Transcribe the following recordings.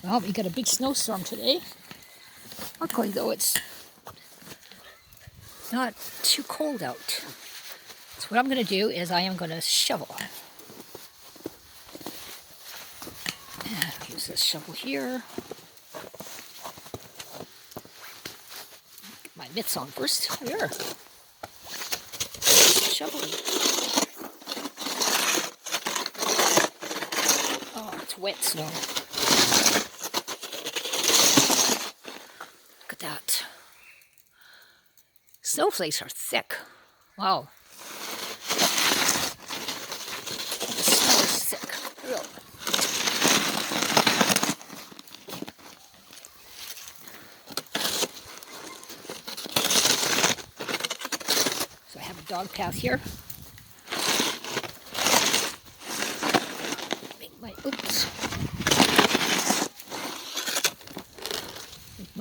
Well, we got a big snowstorm today. Luckily, though, it's not too cold out. So what I'm going to do is I am going to shovel. Use this shovel here. Get my mitts on first. Here. Shoveling. Oh, it's wet snow. Look at that. Snowflakes are thick. Wow. The snow is thick. Real. So I have a dog path here. Make my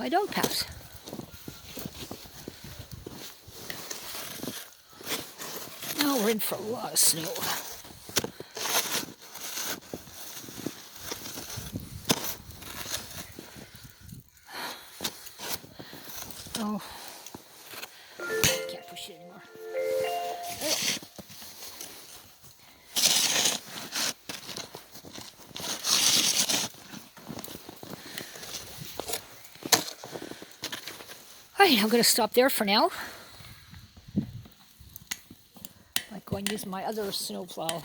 dog path. Now we're in for a lot of snow. Oh, can't push it anymore. Alright, I'm going to stop there for now. I'm going to use my other snowplow.